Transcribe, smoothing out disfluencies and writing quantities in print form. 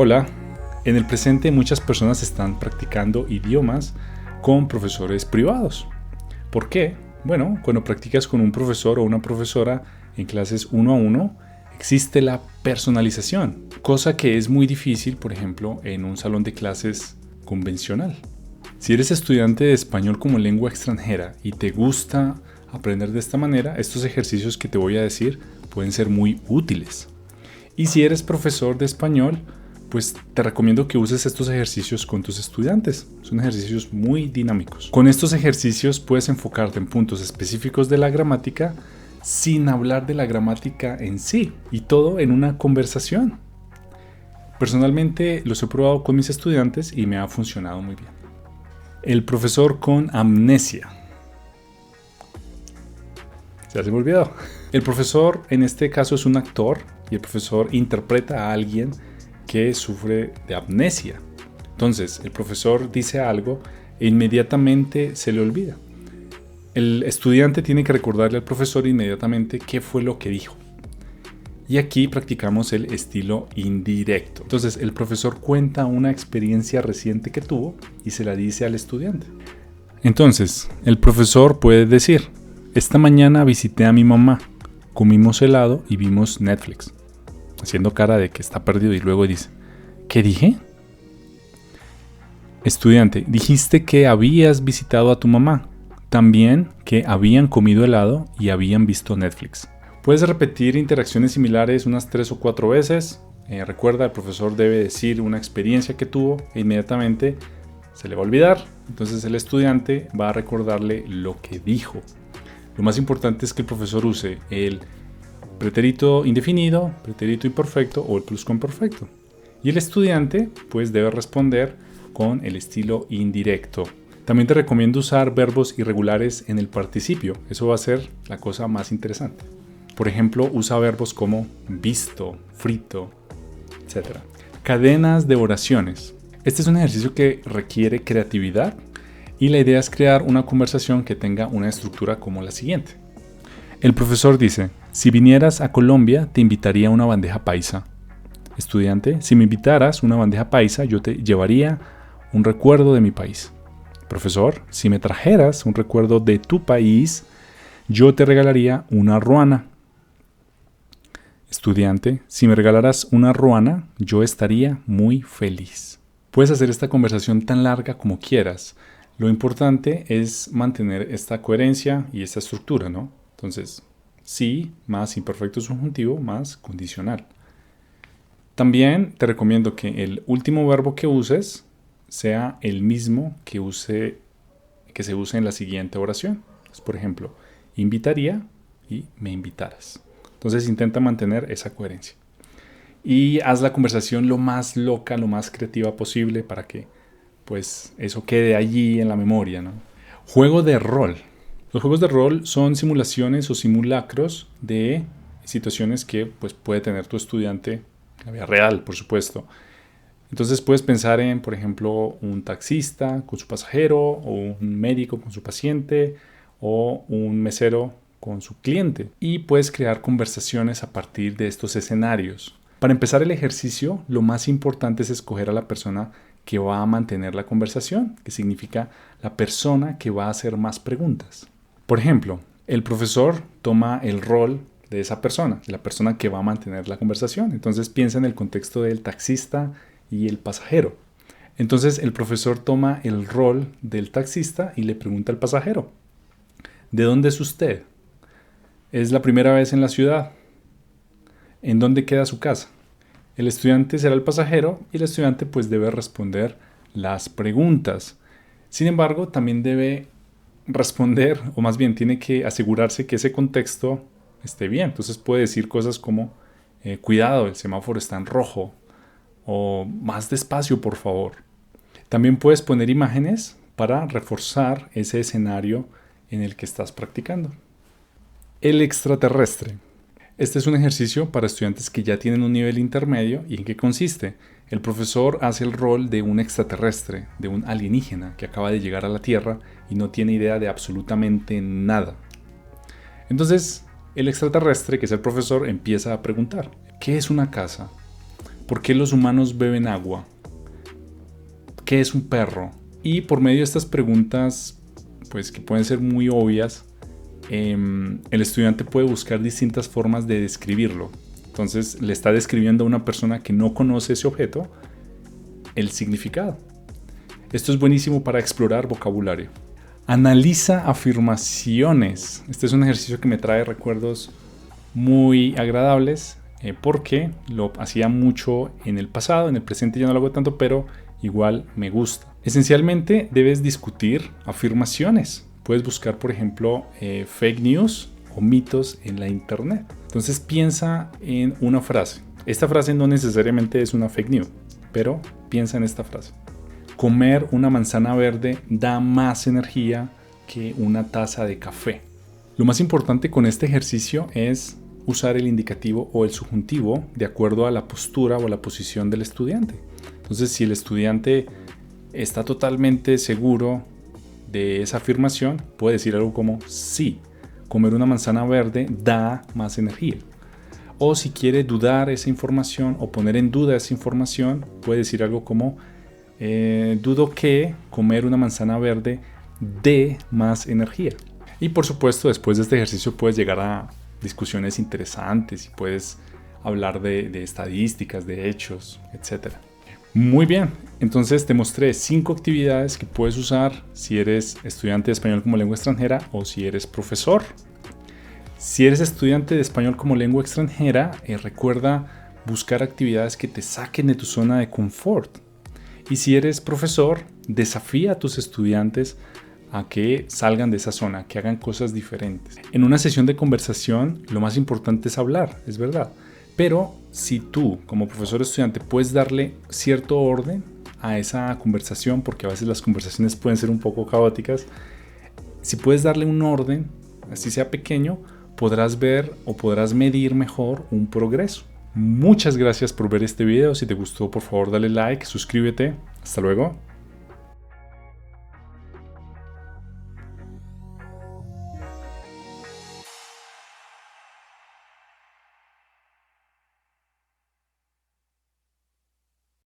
Hola, en el presente muchas personas están practicando idiomas con profesores privados. ¿Por qué? Bueno, cuando practicas con un profesor o una profesora en clases uno a uno, existe la personalización, cosa que es muy difícil, por ejemplo, en un salón de clases convencional. Si eres estudiante de español como lengua extranjera y te gusta aprender de esta manera, estos ejercicios que te voy a decir pueden ser muy útiles. Y si eres profesor de español, pues te recomiendo que uses estos ejercicios con tus estudiantes. Son ejercicios muy dinámicos. Con estos ejercicios puedes enfocarte en puntos específicos de la gramática sin hablar de la gramática en sí, y todo en una conversación. Personalmente los he probado con mis estudiantes y me ha funcionado muy bien. El profesor con amnesia. Ya se me olvidó. El profesor en este caso es un actor y el profesor interpreta a alguien que sufre de amnesia. Entonces, el profesor dice algo e inmediatamente se le olvida. El estudiante tiene que recordarle al profesor inmediatamente qué fue lo que dijo. Y aquí practicamos el estilo indirecto. Entonces, el profesor cuenta una experiencia reciente que tuvo y se la dice al estudiante. Entonces, el profesor puede decir: esta mañana visité a mi mamá, comimos helado y vimos Netflix, haciendo cara de que está perdido, y luego dice: ¿qué dije? Estudiante, dijiste que habías visitado a tu mamá, también que habían comido helado y habían visto Netflix. Puedes repetir interacciones similares unas 3 o 4 veces. Recuerda, el profesor debe decir una experiencia que tuvo e inmediatamente se le va a olvidar. Entonces el estudiante va a recordarle lo que dijo. Lo más importante es que el profesor use el pretérito indefinido, pretérito imperfecto o el pluscuamperfecto. Y el estudiante pues debe responder con el estilo indirecto. También te recomiendo usar verbos irregulares en el participio. Eso va a ser la cosa más interesante. Por ejemplo, usa verbos como visto, frito, etc. Cadenas de oraciones. Este es un ejercicio que requiere creatividad y la idea es crear una conversación que tenga una estructura como la siguiente. El profesor dice: si vinieras a Colombia, te invitaría a una bandeja paisa. Estudiante, si me invitaras una bandeja paisa, yo te llevaría un recuerdo de mi país. Profesor, si me trajeras un recuerdo de tu país, yo te regalaría una ruana. Estudiante, si me regalaras una ruana, yo estaría muy feliz. Puedes hacer esta conversación tan larga como quieras. Lo importante es mantener esta coherencia y esta estructura, ¿no? Entonces, sí, más imperfecto subjuntivo, más condicional. También te recomiendo que el último verbo que uses sea el mismo que se use en la siguiente oración. Entonces, por ejemplo, invitaría y me invitaras. Entonces intenta mantener esa coherencia. Y haz la conversación lo más loca, lo más creativa posible para que pues eso quede allí en la memoria, ¿no? Juego de rol. Los juegos de rol son simulaciones o simulacros de situaciones que pues, puede tener tu estudiante en la vida real, por supuesto. Entonces puedes pensar en, por ejemplo, un taxista con su pasajero, o un médico con su paciente, o un mesero con su cliente. Y puedes crear conversaciones a partir de estos escenarios. Para empezar el ejercicio, lo más importante es escoger a la persona que va a mantener la conversación, que significa la persona que va a hacer más preguntas. Por ejemplo, el profesor toma el rol de esa persona, de la persona que va a mantener la conversación. Entonces piensa en el contexto del taxista y el pasajero. Entonces el profesor toma el rol del taxista y le pregunta al pasajero: ¿de dónde es usted? ¿Es la primera vez en la ciudad? ¿En dónde queda su casa? El estudiante será el pasajero y el estudiante pues debe responder las preguntas. Sin embargo, también debe responder, o más bien tiene que asegurarse que ese contexto esté bien. Entonces puede decir cosas como: cuidado, el semáforo está en rojo, o más despacio, por favor. También puedes poner imágenes para reforzar ese escenario en el que estás practicando. El extraterrestre. Este es un ejercicio para estudiantes que ya tienen un nivel intermedio. ¿Y en qué consiste? El profesor hace el rol de un extraterrestre, de un alienígena que acaba de llegar a la Tierra y no tiene idea de absolutamente nada. Entonces, el extraterrestre, que es el profesor, empieza a preguntar: ¿qué es una casa? ¿Por qué los humanos beben agua? ¿Qué es un perro? Y por medio de estas preguntas, pues que pueden ser muy obvias, el estudiante puede buscar distintas formas de describirlo. Entonces le está describiendo a una persona que no conoce ese objeto el significado. Esto es buenísimo para explorar vocabulario. Analiza afirmaciones. Este es un ejercicio que me trae recuerdos muy agradables porque lo hacía mucho en el pasado, en el presente ya no lo hago tanto, pero igual me gusta. Esencialmente debes discutir afirmaciones. Puedes buscar, por ejemplo, fake news o mitos en la internet. Entonces piensa en una frase. Esta frase no necesariamente es una fake news, pero piensa en esta frase. Comer una manzana verde da más energía que una taza de café. Lo más importante con este ejercicio es usar el indicativo o el subjuntivo de acuerdo a la postura o la posición del estudiante. Entonces, si el estudiante está totalmente seguro de esa afirmación, puede decir algo como sí, comer una manzana verde da más energía. O si quiere dudar esa información o poner en duda esa información, puede decir algo como dudo que comer una manzana verde dé más energía. Y por supuesto, después de este ejercicio puedes llegar a discusiones interesantes y puedes hablar de estadísticas, de hechos, etc. Muy bien, entonces te mostré 5 actividades que puedes usar si eres estudiante de español como lengua extranjera o si eres profesor. Si eres estudiante de español como lengua extranjera, recuerda buscar actividades que te saquen de tu zona de confort. Y si eres profesor, desafía a tus estudiantes a que salgan de esa zona, que hagan cosas diferentes. En una sesión de conversación, lo más importante es hablar, es verdad. Pero si tú, como profesor estudiante, puedes darle cierto orden a esa conversación, porque a veces las conversaciones pueden ser un poco caóticas, si puedes darle un orden, así sea pequeño, podrás ver o podrás medir mejor un progreso. Muchas gracias por ver este video. Si te gustó, por favor, dale like, suscríbete. Hasta luego.